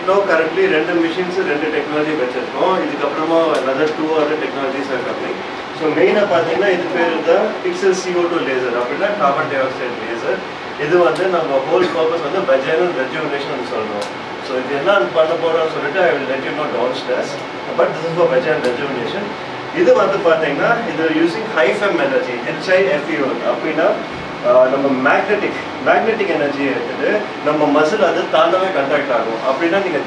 now currently ரெண்டு machines ரெண்டு technology வச்சிருக்கோம். இதுக்கப்புறமா another 2 other technologies are coming. So மெயினாக பார்த்தீங்கன்னா இது பேர் தான் பிக்சல் CO2 லேசர் அப்படின்னா கார்பன் டை ஆக்சைடு லேசர். இது வந்து நம்ம ஹோல் பர்பஸ் வந்து vaginal rejuvenation சொல்லணும். ஸோ இது என்ன பண்ண போகிறோம்னு சொல்லிட்டு I will let you know downstairs, but this is for vaginal rejuvenation. இது வந்து பார்த்தீங்கன்னா இது யூஸிங் HIFEM எனர்ஜி, HIFEM அப்படின்னா நம்ம மேக்னெட்டிக் எனர்ஜியை எடுத்துட்டு நம்ம மசில் அது தானாகவே கண்டாக்ட் ஆகும். அப்படின்னா நீங்கள்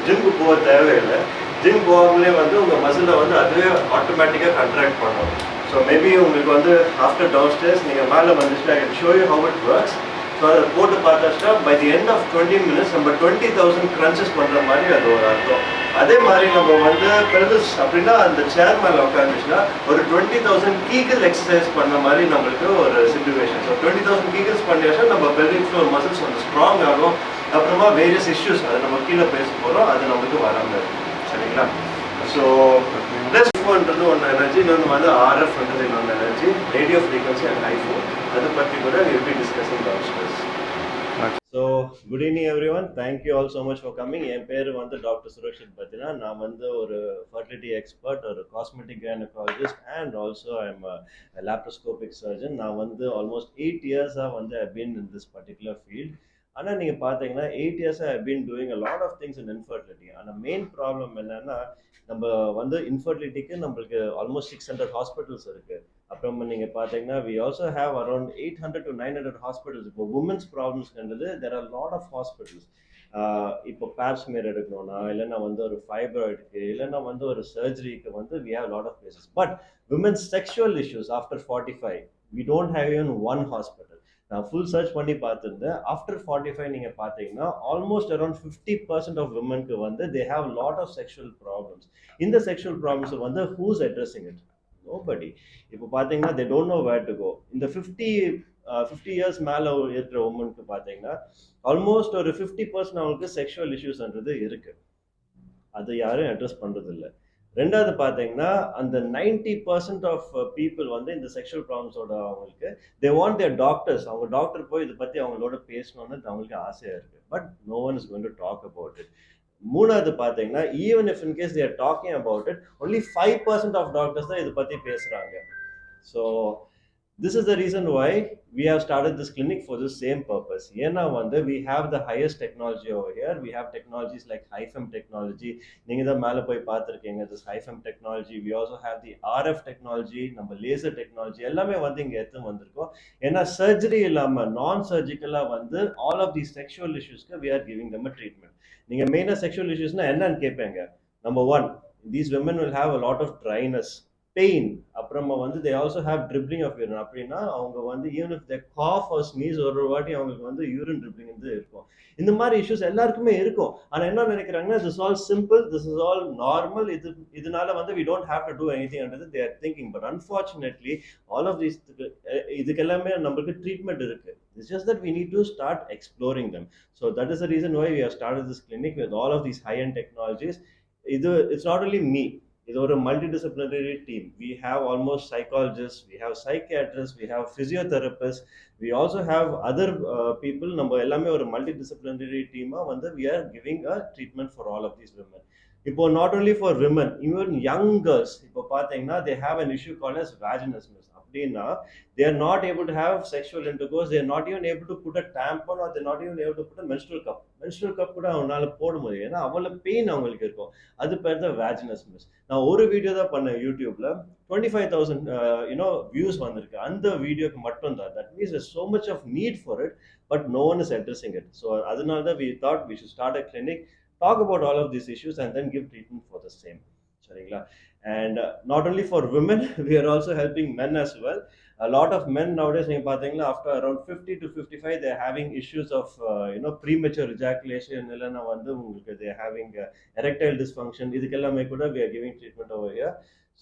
ஜிம்க்கு போக தேவையில்லை. ஜிம் போகாமலே வந்து உங்கள் மசிலை வந்து அதுவே ஆட்டோமேட்டிக்காக கண்ட்ராக்ட் பண்ணும். ஸோ மேபி உங்களுக்கு வந்து ஆஃப்டர் டவுன் ஸ்டேர்ஸ் நீங்கள் மேலே வந்துச்சுட்டு I can show you how it works. So அதை போட்டு பார்த்தாச்சுன்னா by the end of 20 minutes நம்ம 20,000 crunches பண்ணுற மாதிரி அது ஒரு அர்த்தம். அதே மாதிரி நம்ம வந்து பெல்விஸ் அப்படின்னா அந்த சேர் மேலே உட்காந்துச்சுன்னா ஒரு 20,000 கீகல் எக்ஸசைஸ் பண்ண மாதிரி நம்மளுக்கு ஒரு சிச்சுவேஷன். ஸோ 20,000 கீகல்ஸ் பண்ணியாச்சுன்னா நம்ம பெல்விக் ஃப்ளோர் மசில்ஸ் கொஞ்சம் ஸ்ட்ராங் ஆகும். அப்புறமா வேரியஸ் இஷ்யூஸ் அதை நம்ம கீழே பேச போகிறோம், அது நம்மளுக்கு வராமல் இருக்கும். சரிங்களா? ஸோ ப்ளஸ் ஃபோன்றது ஒன்று எனர்ஜி, இன்னொன்று வந்து RFன்றது இன்னொன்று energy, radio frequency and iPhone. அதை பற்றி கூட will be discussing downstairs. So good evening everyone, thank you all so much for coming. என் பேர் வந்து டாக்டர் சுரக்ஷித் பத்தினா. நான் வந்து ஒரு fertility expert, ஒரு cosmetic gynaecologist and also I am a laparoscopic surgeon. நான் வந்து almost 8 years வந்து I've been in this particular field. ஆனால் நீங்கள் பார்த்தீங்கன்னா 8 years I've been doing a lot of things in infertility. ஆனால் மெயின் ப்ராப்ளம் என்னன்னா நம்ம வந்து இன்ஃபர்டிலிட்டிக்கு நம்மளுக்கு ஆல்மோஸ்ட் 600 ஹாஸ்பிட்டல்ஸ் இருக்குது. அப்புறம் நீங்கள் பார்த்தீங்கன்னா we also have around 800 to 900 hospitals. இப்போ உமன்ஸ் ப்ராப்ளம்ஸ்ன்றது there are a lot of hospitals. இப்போ பேப்ஸ்மியர் எடுக்கணும்னா, இல்லைன்னா வந்து ஒரு ஃபைப்ராய்டுக்கு, இல்லைன்னா வந்து ஒரு சர்ஜரிக்கு வந்து we have a lot of places. But women's sexual issues after 45 we don't have even one hospital. நான் ஃபுல் சர்ச் பண்ணி பார்த்துருந்தேன். ஆஃப்டர் 45 நீங்கள் பார்த்தீங்கன்னா ஆல்மோஸ்ட் அரௌண்ட் 50% ஆஃப் விமனுக்கு வந்து they have lot of sexual problems. இந்த செக்ஷுவல் ப்ராப்ளம்ஸ் வந்து who's addressing it? Nobody. இப்போ பார்த்தீங்கன்னா they don't know where to go. இந்த 50 இயர்ஸ் மேலே இருக்கிற உமனுக்கு பார்த்தீங்கன்னா ஆல்மோஸ்ட் ஒரு 50% அவங்களுக்கு செக்ஷுவல் இஷ்யூஸ்ன்றது இருக்குது. அது யாரும் அட்ரஸ் பண்ணுறது இல்லை. ரெண்டாவது பார்த்தீங்கன்னா அந்த 90% ஆஃப் பீப்புள் வந்து இந்த செக்ஷுவல் ப்ராப்ளம்ஸோட அவங்களுக்கு தே வாண்ட் தேர் டாக்டர்ஸ், அவங்க டாக்டர் போய் இதை பற்றி அவங்களோட பேசணும்னு அவங்களுக்கு ஆசையாக இருக்குது. But no one is going to talk about it. மூணாவது பார்த்தீங்கன்னா even if in case they are talking about it, only 5% of doctors தான் இதை பற்றி பேசுகிறாங்க. So this is the reason why we have started this clinic for the same purpose. ஏன்னா வந்து we have the highest technology over here. We have technologies like HIFEM technology. நீங்க தான் மேலே போய் பார்த்துருக்கீங்க this HIFEM technology. We also have the RF technology, நம்ம laser technology எல்லாமே வந்து இங்கே எடுத்து வந்திருக்கோம். ஏன்னா சர்ஜரி இல்லாமல் நான் சர்ஜிக்கலாக வந்து ஆல் ஆஃப் தி செக்ஷுவல் இஷ்யூஸ்க்கு we are giving them a treatment. நீங்கள் மெயினாக செக்ஷுவல் இஷ்யூஸ்னா என்னன்னு கேட்பீங்க. Number 1, these women will have a lot of dryness, pain. அப்புறமா வந்து they also have dribbling of urine. அப்படின்னா அவங்க வந்து even if they cough or sneeze ஒரு வாட்டி அவங்களுக்கு வந்து யூரின் ட்ரிப்ளிங் வந்து இருக்கும். இந்த மாதிரி இஷ்யூஸ் எல்லாருக்குமே இருக்கும். ஆனால் என்ன நினைக்கிறாங்கன்னா this all simple, this is all normal, இதனால வந்து we don't have to do anything under they are thinking. But unfortunately all of these இதுக்கு எல்லாமே நம்மளுக்கு ட்ரீட்மெண்ட் இருக்கு. It's just that we need to start exploring them. So that is the reason why we have started this clinic with all of these high-end technologies. It's not only me. It's a multidisciplinary team. We have almost psychologists, we have psychiatrists, we have physiotherapists, we also have other people. நம்ம எல்லாமே ஒரு multidisciplinary team வந்து we are giving a treatment for all of these women. இப்போ not only for women, even young girls, இப்போ பார்த்தீங்கன்னா they have an issue called as vaginismus. அப்படின்னா they are not able to have sexual intercourse, they are not even able to put a tampon, or they are not even able to put a menstrual cup கூட அவங்களால போட முடியும். ஏன்னா அவ்வளோ pain அவங்களுக்கு இருக்கும். அது பேர் தான் vaginismus. நான் ஒரு வீடியோ தான் பண்ணேன் யூடியூப்ல, 25,000 வியூஸ் வந்திருக்கு அந்த வீடியோக்கு மட்டும் தான். That means there's so much of need for it, but no one is addressing it. So அதனால தான் we thought we should start a clinic, talk about all of these issues and then give treatment for the same. சரிங்களா? And not only for women, we are also helping men as well. A lot of men nowadays, நீங்க பாத்தீங்கன்னா after around 50 to 55 they are having issues of premature ejaculation, இல்லைன்னா வந்து உங்களுக்கு they are having erectile dysfunction. இதுக்கெல்லாமே கூட we are giving treatment over here.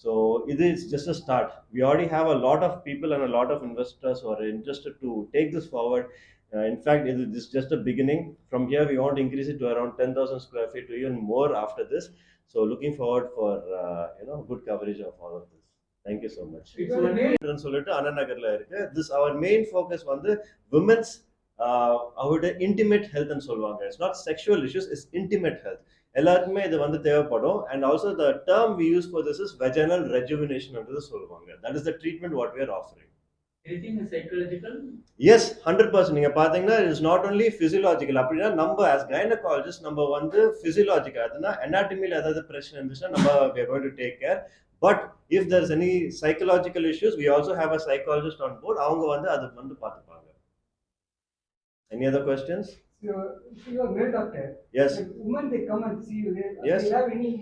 So it is just a start. We already have a lot of people and a lot of investors who are interested to take this forward. In fact, this is just a beginning. From here we want to increase it to around 10,000 square feet to even more after this. So looking forward for good coverage of all of this. Thank you so much. சொல்லிட்டு அண்ணா நகர்ல இருக்கு. This our main focus வந்து women's அவருடைய intimate health ன்னு சொல்லுவாங்க. It's not sexual issues, it's intimate health. எல்லாருக்குமே இது வந்து தேவைப்படும். And also the term we use for this is vaginal rejuvenation ன்றது சொல்லுவாங்க. That is the treatment what we are offering. Anything is psychological? Yes, 100%. நீங்க பாத்தீங்கன்னா it's not only physiological. அப்படின்னா நம்ம as gynecologist நம்ம வந்து physiological அதுனா anatomy ல ஏதாவது பிரச்சனை இருந்துச்சுன்னா நம்ம we are going to take care. But if there's any psychological issues, we also have a psychologist on board. அவங்க வந்து அது வந்து பாத்துப்பாங்க. Any other questions? So you are male doctor. Yes. Like women they come and see you. Yes. They have any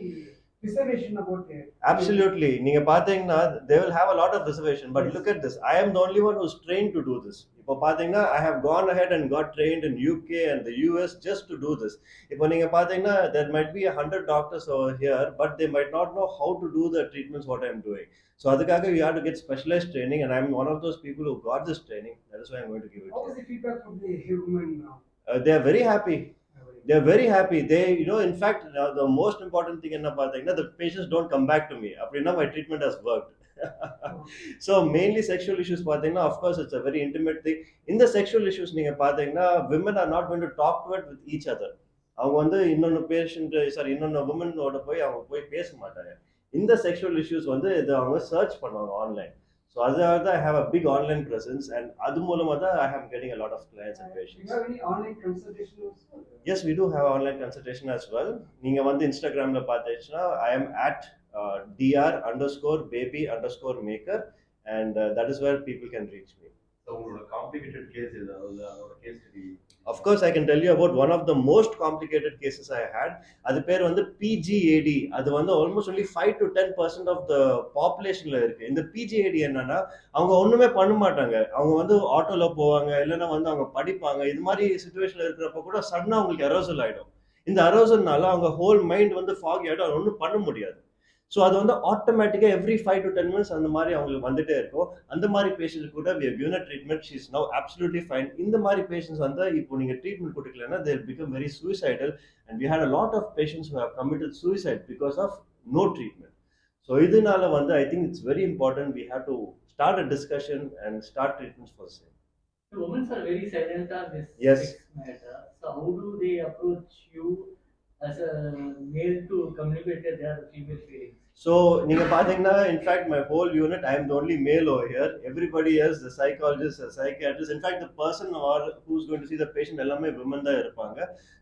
reservation about it? Absolutely. நீங்க பாத்தீங்கன்னா they will have a lot of reservation. But look at this. I am the only one who's trained to do this. இப்போ பாத்தீங்கன்னா I have gone ahead and got trained in UK and the US just to do this. இப்போ நீங்க பாத்தீங்கன்னா there might be 100 doctors over here, but they might not know how to do the treatments what I am doing. So அதுக்காக we have to get specialized training, and I'm one of those people who got this training. That is why I'm going to give it. How is the feedback from the women now? They are very happy. They are very happy. They, in fact, the most important thing in the patients don't come back to me. Now my treatment has worked. So mainly sexual issues, of course, it's a very intimate thing. In the sexual issues, women are not going to talk to it with each other. அவங்க வந்து இன்னொன்று patient sorry இன்னொன்று உமனோட போய் அவங்க போய் பேச மாட்டாங்க. இந்த செக்ஷுவல் இஷ்யூஸ் வந்து இதை அவங்க சர்ச் பண்ணுவாங்க ஆன்லைன். So அதனால தான் I have a big online presence, and அது மூலமா தான் I am getting a lot of clients and patients. Do you have any online consultation also? Yes, we do have online consultation as well. நீங்க வந்து இன்ஸ்டாகிராம்ல பார்த்தீங்கன்னா I am at dr_baby_maker, and that is where people can reach me. So உங்களோட complicated case ஏதாவது அதோட case study? Of course, I can tell you about one of the most complicated cases I had. அது பேர் வந்து PGAD. அது வந்து almost only 5 to 10% of the populationல இருக்கு. இந்த PGAD என்னன்னா அவங்க ஒண்ணுமே பண்ண மாட்டாங்க. அவங்க வந்து ஆட்டோல போவாங்க, இல்லைன்னா வந்து அவங்க படிப்பாங்க. இது மாதிரி சிச்சுவேஷன்ல இருக்கிறப்ப கூட சடனா அவங்களுக்கு அரோசல் ஆயிடும். இந்த அரோசல்னால அவங்க ஹோல் மைண்ட் வந்து ஃபாகி ஆயிடும், ஒன்றும் பண்ண முடியாது. ஸோ அது வந்து ஆட்டோமேட்டிக்காக எவ்ரி 5 to 10 minutes அந்த மாதிரி அவங்களுக்கு வந்துட்டே இருக்கும். அந்த மாதிரி பேஷண்ட்ஸ் கூட we have given a treatment, she is now absolutely fine. இந்த மாதிரி பேஷண்ட்ஸ் வந்து இப்போ நீங்கள் ட்ரீட்மெண்ட் கொடுக்கலன்னா they become very suicidal, and we had a lot of patients who have committed suicide because of no treatment. So இதனால வந்து I think it's very important we have to start a discussion and start treatments for the same. The women are very silent on this Yes. sex matter. So how do they approach you as a male to communicate their female feelings? So நீங்க பாத்தீங்கன்னா in fact my whole unit I am the only male over here. Everybody else, the psychologist, the psychiatrist, in fact the person or who's going to see the patient எல்லாமே women தான் இருப்பாங்க.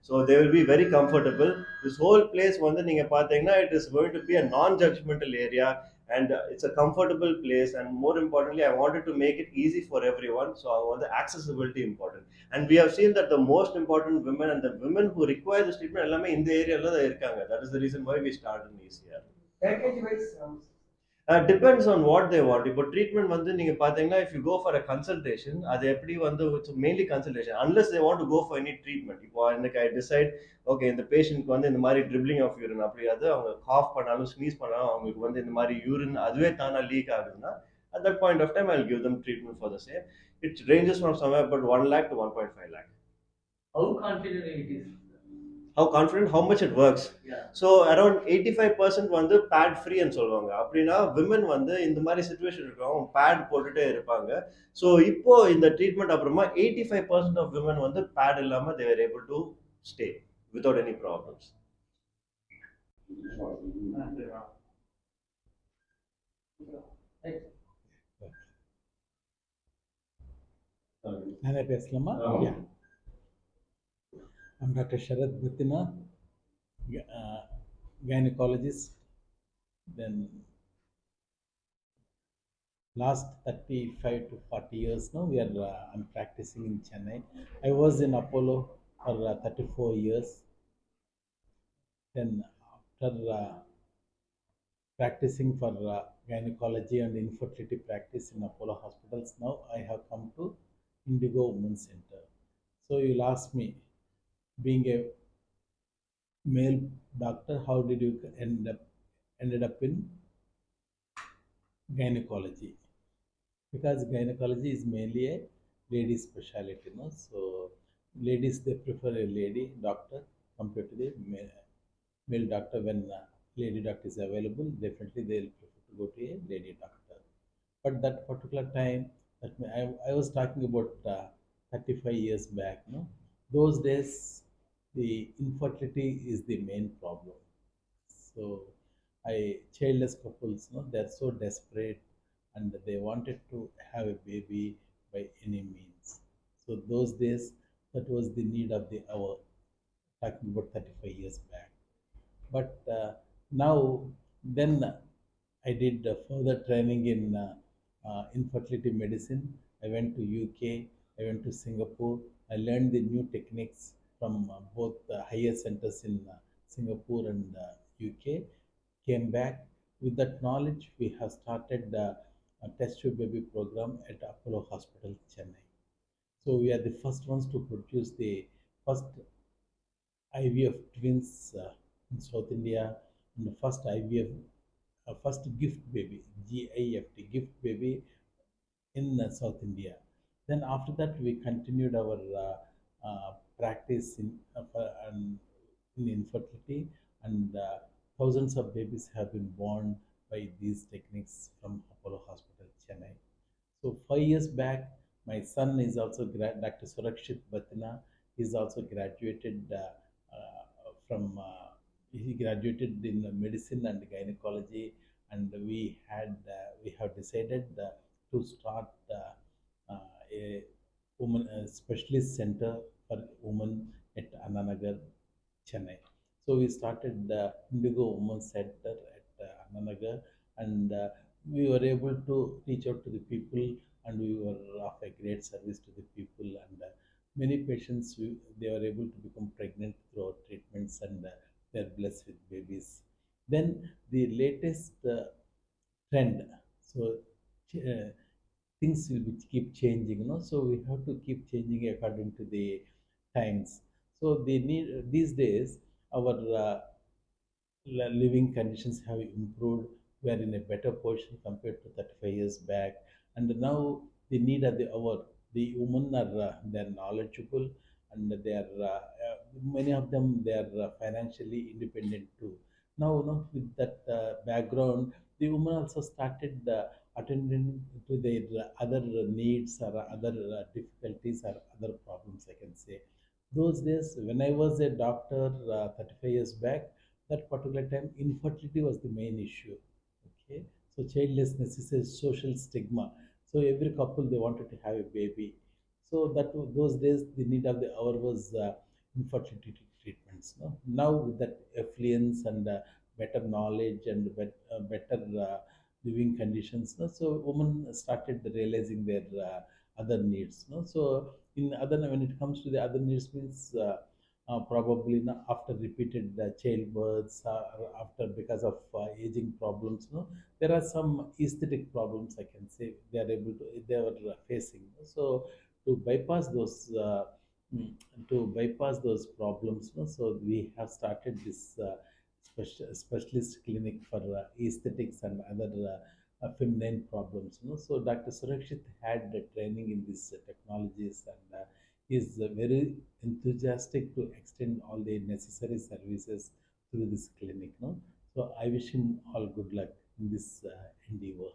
So they will be very comfortable. This whole place வந்து நீங்க பாத்தீங்கன்னா it is going to be a non-judgmental area, and it's a comfortable place, and more importantly I wanted to make it easy for everyone. So the accessibility important, and we have seen that the most important women and the women who require this treatment எல்லாமே இந்த ஏரியால தான் இருக்காங்க. That is the reason why we started in ECR. Package wise, Depends on what they want. இப்போ treatment வந்து நீங்க பாத்தீங்கன்னா if you go for a consultation, அது எப்படி வந்து mainly consultation unless they want to go for any treatment. இப்போ எனக்கு I decide okay இந்த பேஷண்ட்க்கு வந்து இந்த மாதிரி dribbling of urine அப்படி அது அவங்க cough பண்ணாலும் sneeze பண்ணாலும் அவங்களுக்கு வந்து இந்த மாதிரி urine அதுவே தானா லீக் ஆகுதுன்னா at that point of time I'll give them treatment for the same. It ranges from somewhere about 1 lakh to 1.5 lakh. How confident it is? How confident, how much it works? Yeah. So around 85% வந்து pad free ன்னு சொல்லுவாங்க. அப்படின்னா women வந்து இந்த மாதிரி situation இருக்கவங்க pad போட்டுட்டே இருப்பாங்க. So இப்போ இந்த ட்ரீட்மெண்ட் அப்புறமா 85% of women வந்து pad இல்லாம they were able to stay without any problems. நானே பேசலாமா? I'm Dr Sarat Battina, gynecologist. Then last 35 to 40 years now I'm practicing in Chennai. I was in Apollo for 34 years. Then after practicing for gynecology and infertility practice in Apollo hospitals, now I have come to Indigo Womens Center. So you'll ask me, being a male doctor, how did you ended up in gynecology? Because gynecology is mainly a lady specialty, no? So ladies, they prefer a lady doctor compared to the male doctor. When lady doctor is available, definitely they'll prefer to go to a lady doctor. But that particular time, I was talking about 35 years back, no, those days the infertility is the main problem. So childless couples, no, they're so desperate and they wanted to have a baby by any means. So those days, that was the need of the hour, talking about 35 years back. But now, then I did further training in infertility medicine. I went to UK, I went to Singapore. I learned the new techniques from both higher centers in Singapore and UK. Came back with that knowledge. We have started a test tube baby program at Apollo Hospital, Chennai. So we are the first ones to produce the first IVF twins in South India, and the first IVF, first gift baby, GIFT, gift baby in South India. Then after that, we continued our practice in infertility, and thousands of babies have been born by these techniques from Apollo Hospital, Chennai. So 5 years back, my son is also Dr. Surakshith Battina. He's also graduated from. He graduated in medicine and gynecology, and we have decided to start a woman specialist center for women at Annanagar, Chennai. So we started the Indigo Womens Center at Annanagar, and we were able to reach out to the people, and we were of a great service to the people. And many patients, they were able to become pregnant through our treatments, and they're blessed with babies. Then the latest trend. So uh, things will keep changing, so we have to keep changing according to the times. So they need these days our living conditions have improved. We are in a better position compared to 35 years back, and now the need of the hour. The women are they're knowledgeable, and they are many of them they are financially independent too. Now, with that background, the women also started attending to their other needs or other difficulties or other problems, I can say. Those days, when I was a doctor 35 years back, that particular time, infertility was the main issue. Okay, so childlessness is a social stigma. So every couple they wanted to have a baby. So those days, the need of the hour was infertility treatments. No? Now with that affluence and better knowledge and better living conditions, no? So women started realizing their other needs. No? So in other when it comes to the other needs means probably after repeated childbirths or after because of aging problems, there are some aesthetic problems, I can say, they were facing. So to bypass those mm, to bypass those problems, so we have started this specialist clinic for aesthetics and other feminine problems. So Dr. Surakshit had the training in these technologies, and is very enthusiastic to extend all the necessary services through this clinic. No? So I wish him all good luck in this endeavor.